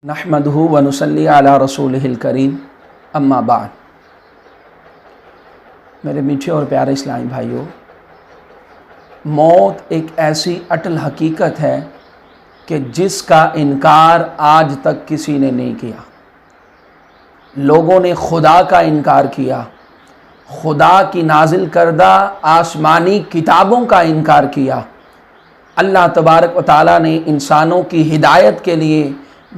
नहमदुहु व नुसल्ली अला रसूलिहिल करीम अम्मा बाद। मेरे मीठे और प्यारे इस्लामी भाइयों, मौत एक ऐसी अटल हकीकत है कि जिसका इनकार आज तक किसी ने नहीं किया। लोगों ने खुदा का इनकार किया, खुदा की नाजिल करदा आसमानी किताबों का इनकार किया। अल्लाह तबारक व तआला ने इंसानों की हिदायत के लिए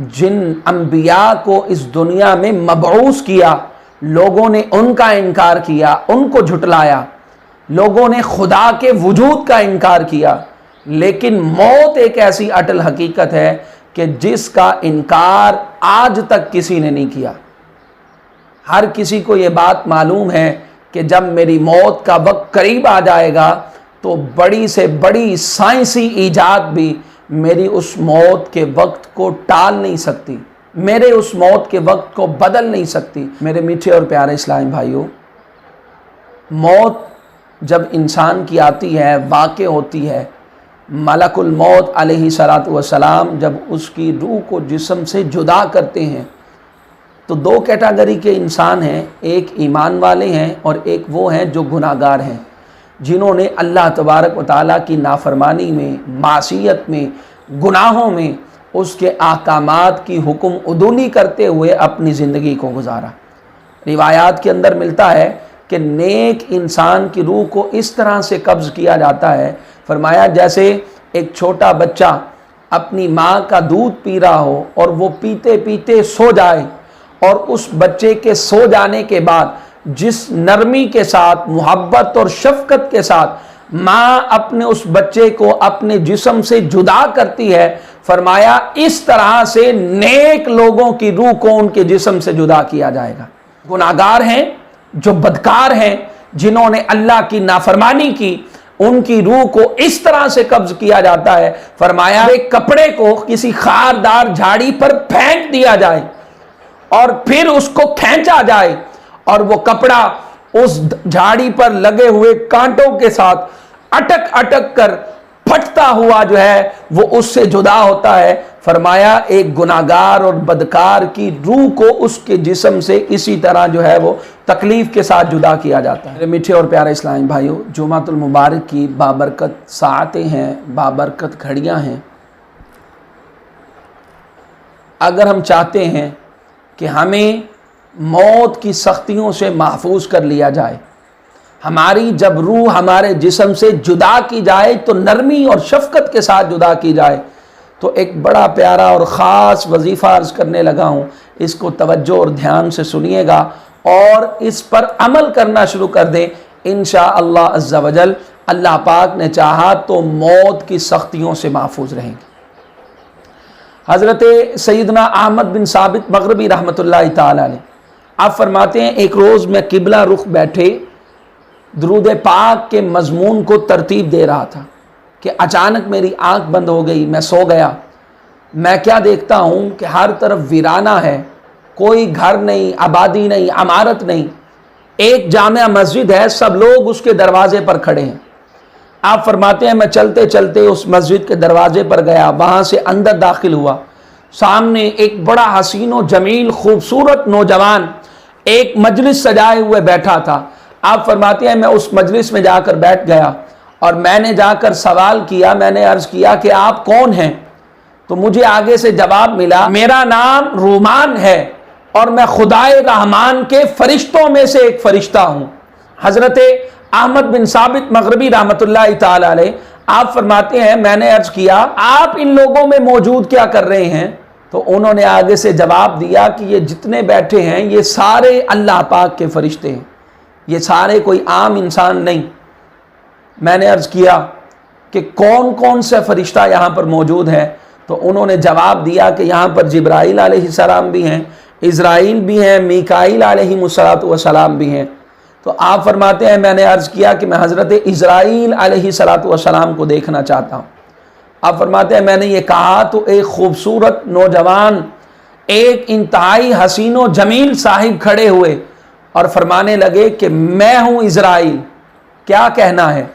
जिन अंबिया को इस दुनिया में मबऊस किया, लोगों ने उनका इनकार किया, उनको झुटलाया। लोगों ने खुदा के वजूद का इनकार किया। लेकिन मौत एक ऐसी अटल हकीकत है कि जिसका इनकार आज तक किसी ने नहीं किया। हर किसी को ये बात मालूम है कि जब मेरी मौत का वक्त करीब आ जाएगा तो बड़ी से बड़ी साइंसी ईजाद भी मेरी उस मौत के वक्त को टाल नहीं सकती, मेरे उस मौत के वक्त को बदल नहीं सकती। मेरे मीठे और प्यारे इस्लामी भाइयों, मौत जब इंसान की आती है, वाक़े होती है, मलकुल मौत अलैहिस्सलातु वस्सलाम जब उसकी रूह को जिस्म से जुदा करते हैं तो दो कैटेगरी के इंसान हैं, एक ईमान वाले हैं और एक वो हैं जो गुनाहगार हैं, जिन्होंने अल्लाह तबारक व तआला की नाफरमानी में, मासियत में, गुनाहों में उसके अहकामात की हुक्म उदूली करते हुए अपनी ज़िंदगी को गुजारा। रिवायात के अंदर मिलता है कि नेक इंसान की रूह को इस तरह से कब्ज़ किया जाता है, फरमाया जैसे एक छोटा बच्चा अपनी माँ का दूध पी रहा हो और वो पीते पीते सो जाए, और उस बच्चे के सो जाने के बाद जिस नरमी के साथ, मोहब्बत और शफकत के साथ माँ अपने उस बच्चे को अपने जिस्म से जुदा करती है, फरमाया इस तरह से नेक लोगों की रूह को उनके जिस्म से जुदा किया जाएगा। गुनाहगार हैं, जो बदकार हैं, जिन्होंने अल्लाह की नाफरमानी की, उनकी रूह को इस तरह से कब्ज किया जाता है, फरमाया एक कपड़े को किसी खारदार झाड़ी पर फेंक दिया जाए और फिर उसको खींचा जाए और वो कपड़ा उस झाड़ी पर लगे हुए कांटों के साथ अटक अटक कर फटता हुआ जो है वो उससे जुदा होता है। फरमाया एक गुनाहगार और बदकार की रूह को उसके जिस्म से इसी तरह जो है वो तकलीफ के साथ जुदा किया जाता है। मेरे मीठे और प्यारे इस्लामी भाइयों, जुमातुल मुबारक की बाबरकत साअतें हैं, बाबरकत घड़ियां हैं। अगर हम चाहते हैं कि हमें मौत की सख्तियों से महफूज कर लिया जाए, हमारी जब रूह हमारे जिस्म से जुदा की जाए तो नरमी और शफकत के साथ जुदा की जाए, तो एक बड़ा प्यारा और ख़ास वजीफ़ा अर्ज़ करने लगा हूँ। इसको तवज्जो और ध्यान से सुनिएगा और इस पर अमल करना शुरू कर दें। इंशाअल्लाह अज़्ज़ा वजल अल्लाह पाक ने चाहा तो मौत की सख्तियों से महफूज रहेंगे। हज़रत सैयदना अहमद बिन साबित मग़रिबी रहमतुल्लाहि ताला अलैह आप फरमाते हैं, एक रोज़ मैं किबला रुख बैठे दुरूद पाक के मज़मून को तरतीब दे रहा था कि अचानक मेरी आंख बंद हो गई, मैं सो गया। मैं क्या देखता हूँ कि हर तरफ वीराना है, कोई घर नहीं, आबादी नहीं, इमारत नहीं। एक जामिया मस्जिद है, सब लोग उसके दरवाजे पर खड़े हैं। आप फरमाते हैं, मैं चलते चलते उस मस्जिद के दरवाजे पर गया, वहाँ से अंदर दाखिल हुआ। सामने एक बड़ा हसीन व जमील खूबसूरत नौजवान एक मजलिस सजाए हुए बैठा था। आप फरमाते हैं, मैं उस मजलिस में जाकर बैठ गया और मैंने जाकर सवाल किया, मैंने अर्ज़ किया कि आप कौन हैं? तो मुझे आगे से जवाब मिला, मेरा नाम रूमान है और मैं खुदाए रहमान के फरिश्तों में से एक फरिश्ता हूँ। हज़रत अहमद बिन साबित मग़रिबी रहमतुल्लाहि ताला अलैह आप फरमाते हैं, मैंने अर्ज़ किया आप इन लोगों में मौजूद क्या कर रहे हैं? तो उन्होंने आगे से जवाब दिया कि ये जितने बैठे हैं ये सारे अल्लाह पाक के फरिश्ते हैं, ये सारे कोई आम इंसान नहीं। मैंने अर्ज़ किया कि कौन कौन सा फरिश्ता यहाँ पर मौजूद है? तो उन्होंने जवाब दिया कि यहाँ पर जिब्राइल अलैहिस्सलाम भी हैं, इज़राइल भी हैं, मीकाईल अलैहिमुस्सलातु वस्सलाम भी हैं। तो आप फरमाते हैं, मैंने अर्ज़ किया कि मैं हज़रत इज़राइल अलैहिस्सलातु वस्सलाम को देखना चाहता हूँ। आप फरमाते हैं, मैंने ये कहा तो एक खूबसूरत नौजवान, एक इंतहाई हसीन व जमील साहिब खड़े हुए और फरमाने लगे कि मैं हूँ इज़राइल, क्या कहना है?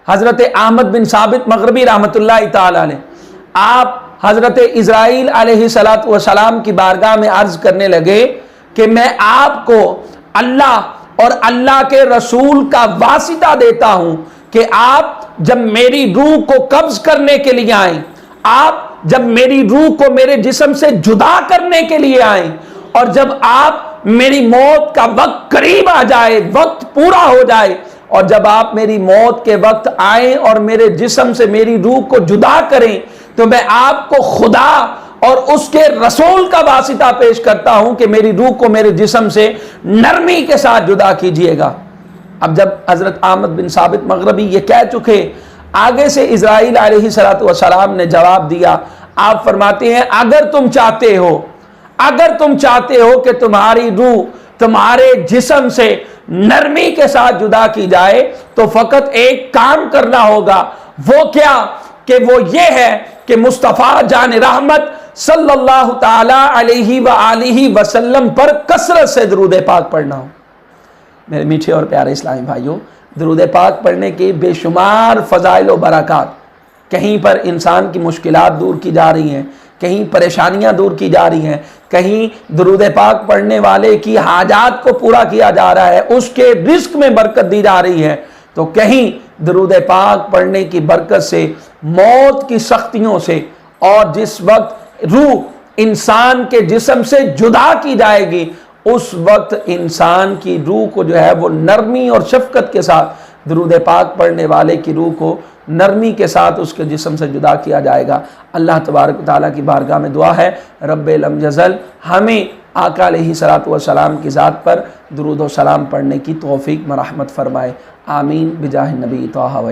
हज़रत अहमद बिन साबित मग़रिबी रहमतुल्लाहि ताला अलैह आप حضرت اسرائیل علیہ السلام کی بارگاہ میں عرض کرنے لگے کہ میں آپ کو اللہ اور اللہ کے رسول کا واسطہ دیتا ہوں کہ آپ جب میری روح کو قبض کرنے کے لیے آئیں، آپ جب میری روح کو میرے جسم سے جدا کرنے کے لیے آئیں، اور جب آپ میری موت کا وقت قریب آ جائے، وقت پورا ہو جائے، اور جب آپ میری موت کے وقت آئیں اور میرے جسم سے میری روح کو جدا کریں، تو میں آپ کو خدا اور اس کے رسول کا واسطہ پیش کرتا ہوں کہ میری روح کو میرے جسم سے نرمی کے ساتھ جدا کیجئے گا۔ اب جب حضرت احمد بن ثابت مغربی یہ کہہ چکے، آگے سے اسرائیل علیہ السلام نے جواب دیا، آپ فرماتے ہیں اگر تم چاہتے ہو کہ تمہاری روح تمہارے جسم سے نرمی کے ساتھ جدا کی جائے تو فقط ایک کام کرنا ہوگا، وہ کیا کہ وہ یہ ہے کہ مصطفیٰ جان رحمت صلی اللہ تعالی علیہ وآلہ وسلم پر کثرت سے درود پاک پڑھنا ہو۔ میرے میٹھے اور پیارے اسلامی بھائیوں، درود پاک پڑھنے کی بے شمار فضائل و برکات، کہیں پر انسان کی مشکلات دور کی جا رہی ہیں، کہیں پریشانیاں دور کی جا رہی ہیں، کہیں درود پاک پڑھنے والے کی حاجات کو پورا کیا جا رہا ہے، اس کے رزق میں برکت دی جا رہی ہے، تو کہیں درود پاک پڑھنے کی برکت سے موت کی سختیوں سے، اور جس وقت روح انسان کے جسم سے جدا کی جائے گی اس وقت انسان کی روح کو جو ہے وہ نرمی اور شفقت کے ساتھ، درود پاک پڑھنے والے کی روح کو نرمی کے ساتھ اس کے جسم سے جدا کیا جائے گا۔ اللہ تبارک و تعالیٰ کی بارگاہ میں دعا ہے، رب لم یزل ہمیں آقا علیہ السلام کی ذات پر درود و سلام پڑھنے کی توفیق مرحمت فرمائے، آمین بجاہ النبی طہ و